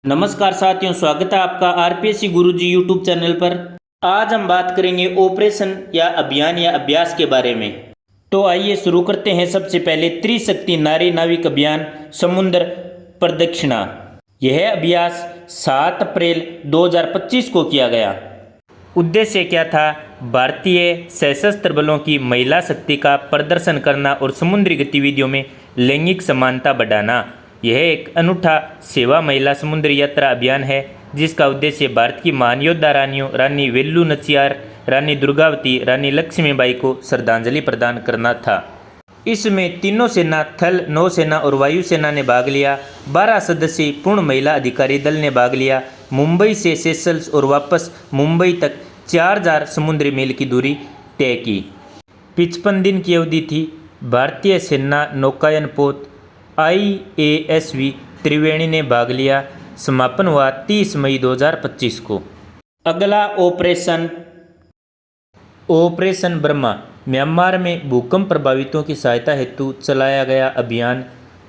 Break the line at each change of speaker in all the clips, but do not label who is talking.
नमस्कार साथियों, स्वागत है आपका आरपीएससी गुरुजी यूट्यूब चैनल पर। आज हम बात करेंगे ऑपरेशन या अभियान या अभ्यास के बारे में। तो आइए शुरू करते हैं। सबसे पहले त्रिशक्ति नारी नाविक अभियान समुद्र प्रदक्षिणा। यह अभ्यास 7 अप्रैल 2025 को किया गया। उद्देश्य क्या था? भारतीय सशस्त्र बलों की महिला शक्ति का प्रदर्शन करना और समुद्री गतिविधियों में लैंगिक समानता बढ़ाना। यह एक अनूठा सेवा महिला समुद्री यात्रा अभियान है जिसका उद्देश्य भारत की महान योद्धा रानियों रानी वेलु नचियार, रानी दुर्गावती, रानी लक्ष्मीबाई को श्रद्धांजलि प्रदान करना था। इसमें तीनों सेना, थल, नौसेना और वायुसेना ने भाग लिया। 12 सदस्यीय पूर्ण महिला अधिकारी दल ने भाग लिया। मुंबई से सेशल्स और वापस मुंबई तक 4000 समुद्री मील की दूरी तय की। 55 दिन की अवधि थी। भारतीय सेना नौकायन पोत IASV त्रिवेणी ने भाग लिया। समापन हुआ 30 मई 2025 को। अगला ऑपरेशन ब्रह्मा। म्यांमार में भूकंप प्रभावितों की सहायता हेतु चलाया गया अभियान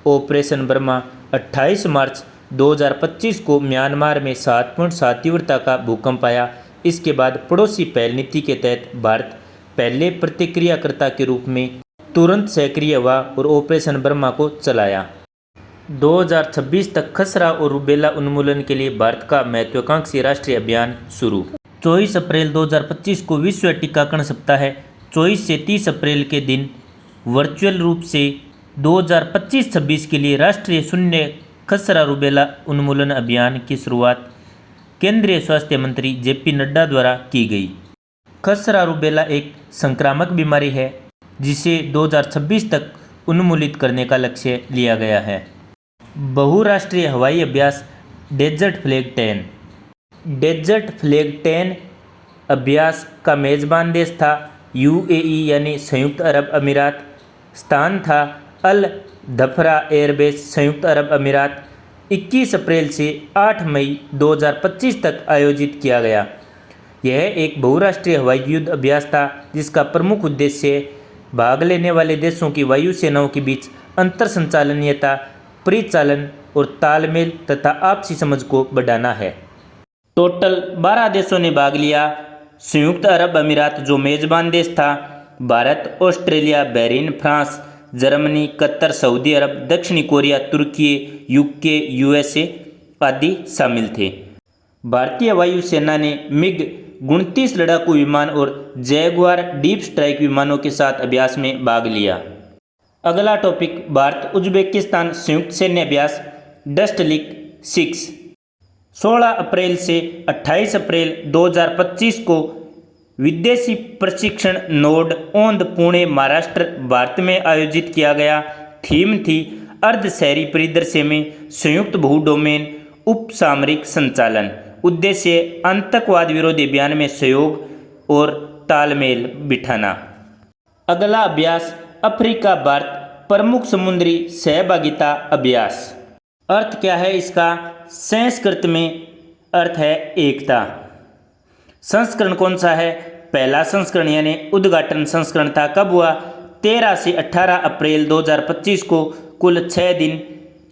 ऑपरेशन ब्रह्मा 28 मार्च 2025 को म्यांमार में 7.7 तीव्रता का भूकंप आया। इसके बाद पड़ोसी पहल नीति के तहत भारत पहले प्रतिक्रियाकर्ता के रूप में तुरंत सक्रिय हुआ और ऑपरेशन ब्रह्मा को चलाया। 2026 तक खसरा और रूबेला उन्मूलन के लिए भारत का महत्वाकांक्षी राष्ट्रीय अभियान शुरू। 24 अप्रैल 2025 को विश्व टीकाकरण सप्ताह है। 24 से 30 अप्रैल के दिन वर्चुअल रूप से 2025-26 के लिए राष्ट्रीय शून्य खसरा रूबेला उन्मूलन अभियान की शुरुआत केंद्रीय स्वास्थ्य मंत्री JP नड्डा द्वारा की गई। खसरा रूबेला एक संक्रामक बीमारी है जिसे 2026 तक उन्मूलित करने का लक्ष्य लिया गया है। बहुराष्ट्रीय हवाई अभ्यास डेजर्ट फ्लैग 10 अभ्यास का मेजबान देश था UAE यानी संयुक्त अरब अमीरात। स्थान था अल धफरा एयरबेस, संयुक्त अरब अमीरात। 21 अप्रैल से 8 मई 2025 तक आयोजित किया गया। यह एक बहुराष्ट्रीय हवाई युद्ध अभ्यास था जिसका प्रमुख उद्देश्य भाग लेने वाले देशों की वायुसेनाओं के बीच अंतर संचालनीयता, परिचालन और तालमेल तथा आपसी समझ को बढ़ाना है। टोटल 12 देशों ने भाग लिया। संयुक्त अरब अमीरात जो मेजबान देश था, Bharat, Australia, Bahrain, France, Germany, Qatar, Saudi Arab, दक्षिणी कोरिया, तुर्की, UK, USA आदि शामिल थे। भारतीय वायुसेना ने MiG 29 लड़ाकू विमान और जैगुआर डीप स्ट्राइक विमानों के साथ अभ्यास में भाग लिया। अगला टॉपिक भारत उज्बेकिस्तान संयुक्त सैन्य अभ्यास डस्टलिक 6। 16 अप्रैल से 28 अप्रैल 2025 को विदेशी प्रशिक्षण नोड औंध, पुणे, महाराष्ट्र, भारत में आयोजित किया गया। थीम थी अर्ध शहरी परिदृश्य में संयुक्त बहुडोमेन उप सामरिक संचालन। उद्देश्य आतंकवाद विरोधी अभियान में सहयोग और तालमेल बिठाना। अगला अभ्यास अफ्रीका भारत प्रमुख समुद्री सहभागिता अभ्यास। अर्थ क्या है इसका? संस्कृत में अर्थ है एकता। संस्करण कौन सा है? पहला संस्करण यानी उद्घाटन संस्करण था। कब हुआ? 13 से 18 अप्रैल 2025 को। कुल 6 दिन।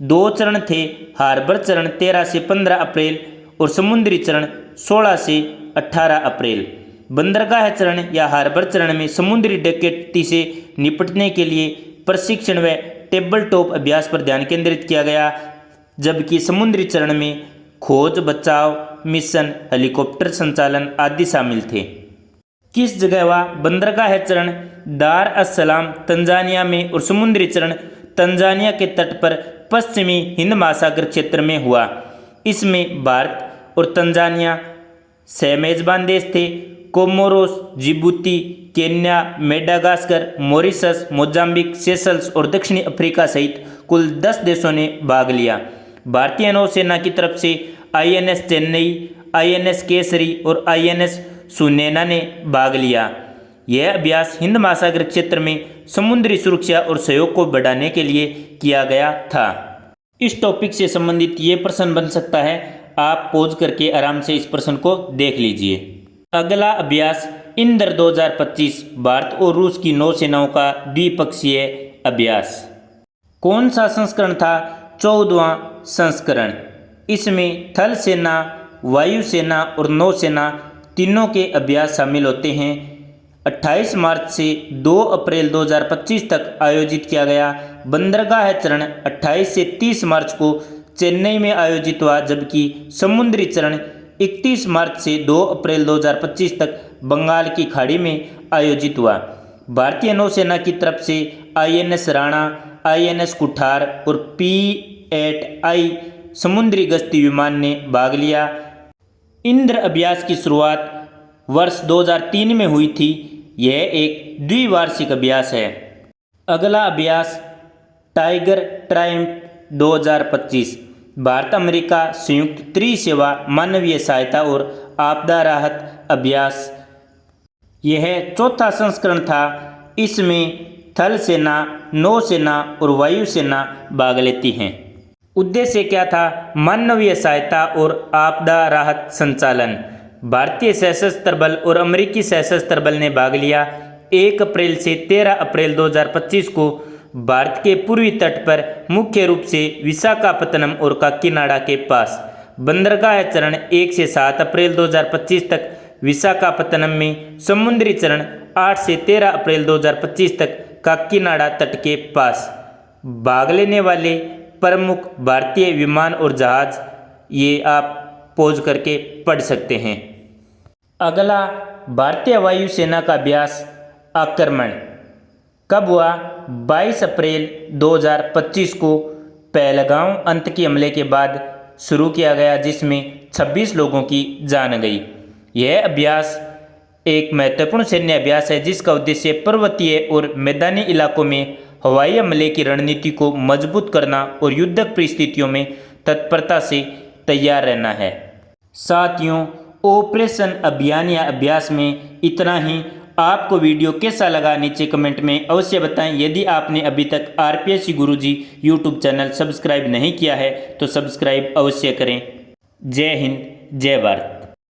2 चरण थे। हार्बर चरण 13 से 15 अप्रैल और समुद्री चरण 16 से 18 अप्रैल। बंदरगाह चरण या हार्बर चरण में समुद्री डकैती से निपटने के लिए प्रशिक्षण व टेबल टॉप अभ्यास पर ध्यान केंद्रित किया गया, जबकि समुद्री चरण में खोज बचाव मिशन, हेलीकॉप्टर संचालन आदि शामिल थे। किस जगह हुआ? बंदरगाह चरण दार अस सलाम तंजानिया में और समुद्री चरण तंजानिया के तट पर पश्चिमी हिंद महासागर क्षेत्र में हुआ। इसमें भारत और तंजानिया सह मेजबान देश थे। Comoros, Djibouti, Kenya, Madagascar, Mauritius, Mozambique, Seychelles और दक्षिणी अफ्रीका सहित कुल 10 देशों ने भाग लिया। भारतीय नौसेना की तरफ से INS चेन्नई, INS केसरी और INS सुनैना ने भाग लिया। यह अभ्यास हिंद महासागर क्षेत्र में समुद्री सुरक्षा और सहयोग को बढ़ाने के लिए किया गया था। इस टॉपिक से संबंधित ये प्रश्न बन सकता है, आप पॉज करके आराम से इस प्रश्न को देख लीजिए। अगला अभ्यास इंद्र 2025 भारत और रूस की नौसेनाओं का द्विपक्षीय अभ्यास। कौन सा संस्करण था? 14वां संस्करण। इसमें थल सेना, वायुसेना और नौसेना तीनों के अभ्यास शामिल होते हैं। 28 मार्च से 2 अप्रैल 2025 तक आयोजित किया गया बंदरगाह चरण 28 से 30 मार्च को चेन्नई में आयोजित हुआ, जबकि समुद्री चरण 31 मार्च से 2 अप्रैल 2025 तक बंगाल की खाड़ी में आयोजित हुआ। भारतीय नौसेना की तरफ से INS राणा, INS कुठार और P-8I समुद्री गश्ती विमान ने भाग लिया। इंद्र अभ्यास की शुरुआत वर्ष 2003 में हुई थी। यह एक द्विवार्षिक अभ्यास है। अगला अभ्यास टाइगर ट्रायम्फ 2025 भारत अमेरिका संयुक्त त्रिसेवा मानवीय सहायता और आपदा राहत अभ्यास। यह चौथा संस्करण था। इसमें थल सेना, नौसेना और वायुसेना भाग लेती हैं। उद्देश्य क्या था? मानवीय सहायता और आपदा राहत संचालन। भारतीय सशस्त्र बल और अमेरिकी सशस्त्र बल ने भाग लिया। 1 अप्रैल से 13 अप्रैल 2025 को भारत के पूर्वी तट पर, मुख्य रूप से विशाखापत्तनम और काकीनाडा के पास, बंदरगाह चरण 1 से 7 अप्रैल 2025 तक विशाखापत्तनम में, समुद्री चरण 8 से 13 अप्रैल 2025 तक काकीनाडा तट के पास। भाग लेने वाले प्रमुख भारतीय विमान और जहाज ये आप पॉज करके पढ़ सकते हैं। अगला भारतीय वायुसेना का अभ्यास आक्रमण कब हुआ? 22 अप्रैल 2025 को पहलगांव आतंकी हमले के बाद शुरू किया गया, जिसमें 26 लोगों की जान गई। यह अभ्यास एक महत्वपूर्ण सैन्य अभ्यास है जिसका उद्देश्य पर्वतीय और मैदानी इलाकों में हवाई हमले की रणनीति को मजबूत करना और युद्धक परिस्थितियों में तत्परता से तैयार रहना है। साथियों, ऑपरेशन अभियान या अभ्यास में इतना ही। आपको वीडियो कैसा लगा नीचे कमेंट में अवश्य बताएं। यदि आपने अभी तक RPSC गुरुजी यूट्यूब चैनल सब्सक्राइब नहीं किया है तो सब्सक्राइब अवश्य करें। जय हिंद, जय भारत।